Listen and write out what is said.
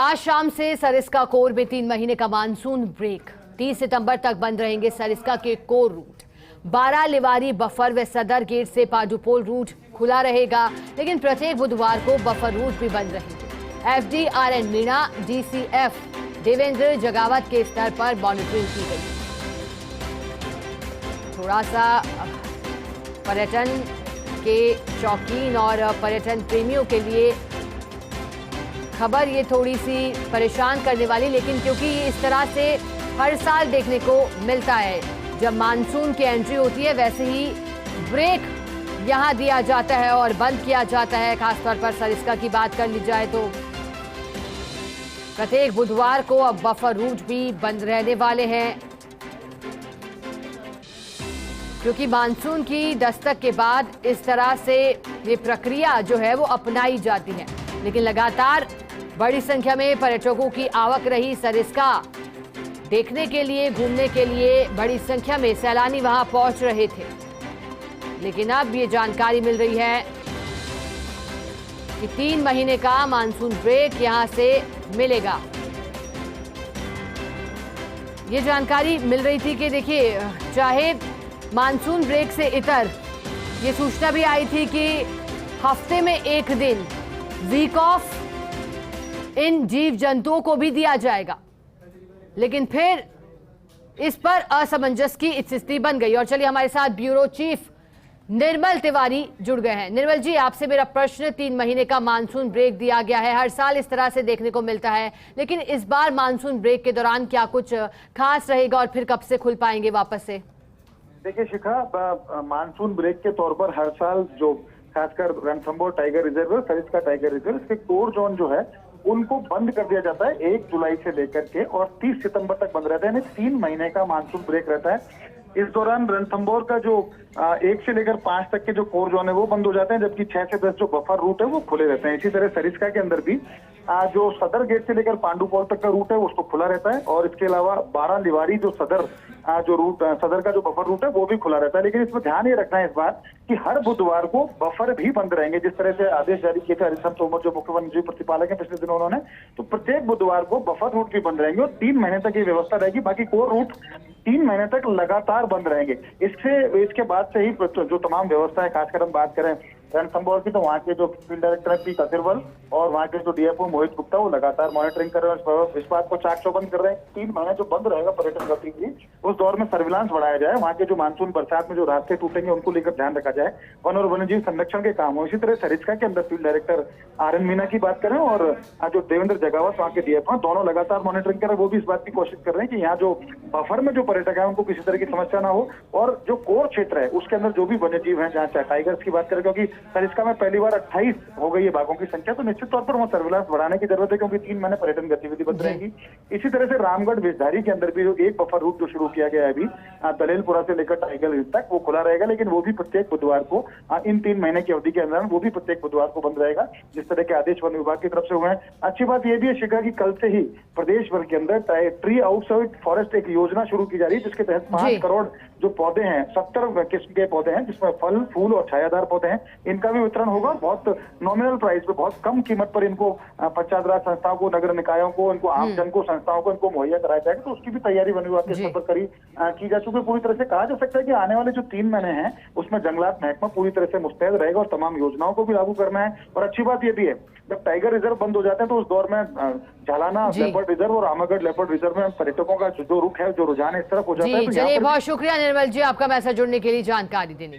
आज शाम से सरिस्का कोर में 3 महीने का मानसून ब्रेक। 30 सितंबर तक बंद रहेंगे सरिस्का के कोर रूट। 12 लिवारी बफर व सदर गेट से पाडुपोल रूट खुला रहेगा, लेकिन प्रत्येक बुधवार को बफर रूट भी बंद रहेंगे। FDRN मीणा DCF देवेंद्र जगावत के स्तर पर मॉनिटरिंग की गई। थोड़ा सा पर्यटन के शौकीन और पर्यटन प्रेमियों के लिए खबर ये थोड़ी सी परेशान करने वाली, लेकिन क्योंकि ये इस तरह से हर साल देखने को मिलता है, जब मानसून की एंट्री होती है वैसे ही ब्रेक यहां दिया जाता है और बंद किया जाता है। खासतौर पर सरिस्का की बात कर ली जाए तो प्रत्येक बुधवार को अब बफर रूट भी बंद रहने वाले हैं, क्योंकि मानसून की दस्तक के बाद इस तरह से ये प्रक्रिया जो है वो अपनाई जाती है। लेकिन लगातार बड़ी संख्या में पर्यटकों की आवक रही। सरिस्का देखने के लिए, घूमने के लिए बड़ी संख्या में सैलानी वहां पहुंच रहे थे, लेकिन अब ये जानकारी मिल रही है कि 3 महीने का मानसून ब्रेक यहां से मिलेगा। ये जानकारी मिल रही थी कि देखिए, चाहे मानसून ब्रेक से इतर ये सूचना भी आई थी कि हफ्ते में एक दिन वीक ऑफ इन जीव जंतुओं को भी दिया जाएगा, लेकिन फिर इस पर असमंजस की स्थिति बन गई। और चलिए, हमारे साथ ब्यूरो चीफ निर्मल तिवारी जुड़ गए हैं। निर्मल जी, आपसे मेरा प्रश्न, 3 महीने का मानसून ब्रेक दिया गया है, हर साल इस तरह से देखने को मिलता है, लेकिन इस बार मानसून ब्रेक के दौरान क्या कुछ खास रहेगा और फिर कब से खुल पाएंगे वापस से? देखिए शिखा, मानसून ब्रेक के तौर पर हर साल जो खासकर Ranthambore tiger reserve, Sariska tiger reserve, इसके कोर जोन जो है उनको बंद कर दिया जाता है 1 जुलाई से लेकर के, और 30 सितंबर तक बंद रहता है। यानी 3 महीने का मानसून ब्रेक रहता है। इस दौरान रणथंभौर का जो 1 से लेकर 5 तक के जो कोर जोन है वो बंद हो जाते हैं, जबकि 6 से 10 जो बफर रूट है वो खुले रहते हैं। इसी तरह सरिस्का के अंदर भी जो सदर गेट से लेकर पांडुपोल तक का रूट है उसको खुला रहता है, और इसके अलावा 12 लिवारी जो सदर जो रूट, सदर का जो बफर रूट है वो भी खुला रहता है। लेकिन इसमें ध्यान ये रखना है इस बार कि हर बुधवार को बफर भी बंद रहेंगे। जिस तरह से आदेश जारी किए थे हरिशंकर तोमर जो मुख्य वन्य जीव प्रतिपालक है पिछले दिनों, उन्होंने तो प्रत्येक बुधवार को बफर रूट भी बंद रहेंगे और 3 महीने तक ये व्यवस्था रहेगी। बाकी कोर रूट 3 महीने तक लगातार बंद रहेंगे। इसके बाद से ही जो तमाम व्यवस्था है, खासकर हम बात करें रणथंभौर की, तो वहाँ के जो फील्ड डायरेक्टर है P कसिरवल और वहाँ के जो DFO मोहित गुप्ता, वो लगातार मॉनिटरिंग कर रहे हैं, इस बात को चाक चौबंद कर रहे हैं। 3 महीने जो बंद रहेगा पर्यटन गतिविधि, उस दौर में सर्विलांस बढ़ाया जाए, वहाँ के जो मानसून बरसात में जो रास्ते टूटेंगे उनको लेकर ध्यान रखा जाए, वन और वन्यजीव संरक्षण के काम हो। इसी तरह सरिस्का के अंदर फील्ड डायरेक्टर RN मीणा की बात करें और जो देवेंद्र जगावत वहाँ के DFO, दोनों लगातार मॉनिटरिंग कर रहे हैं। वो भी इस बात की कोशिश कर रहे हैं कि यहाँ जो बफर में जो पर्यटक है उनको किसी तरह की समस्या ना हो, और जो कोर क्षेत्र है उसके अंदर जो भी वन्यजीव है, जहाँ चाहे टाइगर्स की बात करें, क्योंकि सरिस्का में पहली बार 28 हो गई है बाघों की संख्या, तो निश्चित तौर पर वहाँ सर्विलांस बढ़ाने की जरूरत है, क्योंकि 3 महीने पर्यटन गतिविधि बंद रहेगी। इसी तरह से रामगढ़ विषधारी के अंदर भी जो एक बफर रूट जो शुरू किया गया है अभी दलेलपुरा से लेकर टाइगर हिल तक, वो खुला रहेगा, लेकिन वो भी प्रत्येक बुधवार को इन 3 महीने की अवधि के अंदर वो भी प्रत्येक बुधवार को बंद रहेगा, जिस तरह के आदेश वन विभाग की तरफ से हुए हैं। अच्छी बात यह भी है शिखा की कल से ही प्रदेश भर के अंदर ट्री आउटसाइड फॉरेस्ट एक योजना शुरू की जा रही है, जिसके तहत 5 करोड़ जो पौधे हैं, 70 किस्म के पौधे हैं, जिसमें फल, फूल और छायादार पौधे हैं, इनका भी वितरण होगा। बहुत नॉमिनल प्राइस पे, बहुत कम कीमत पर इनको पंचायत राज संस्थाओं को, नगर निकायों को, इनको आम जन को, संस्थाओं को इनको मुहैया कराया जाएगा। तो उसकी भी तैयारी वन विभाग के स्तर पर की जा चुकी है। पूरी तरह से कहा जा सकता है कि आने वाले जो 3 महीने हैं उसमें जंगलात महकमा पूरी तरह से मुस्तैद रहेगा और तमाम योजनाओं को भी लागू करना है। और अच्छी बात यह भी है, जब टाइगर रिजर्व बंद हो जाते हैं तो उस दौर में झालाना लेपर्ड रिजर्व और रामागढ़ लेपर्ड रिजर्व में पर्यटकों का जो रुख है, जो रुझान है, इस तरफ हो जाता है। चलिए, बहुत शुक्रिया निर्मल जी आपका मैसेज जुड़ने के लिए, जानकारी देने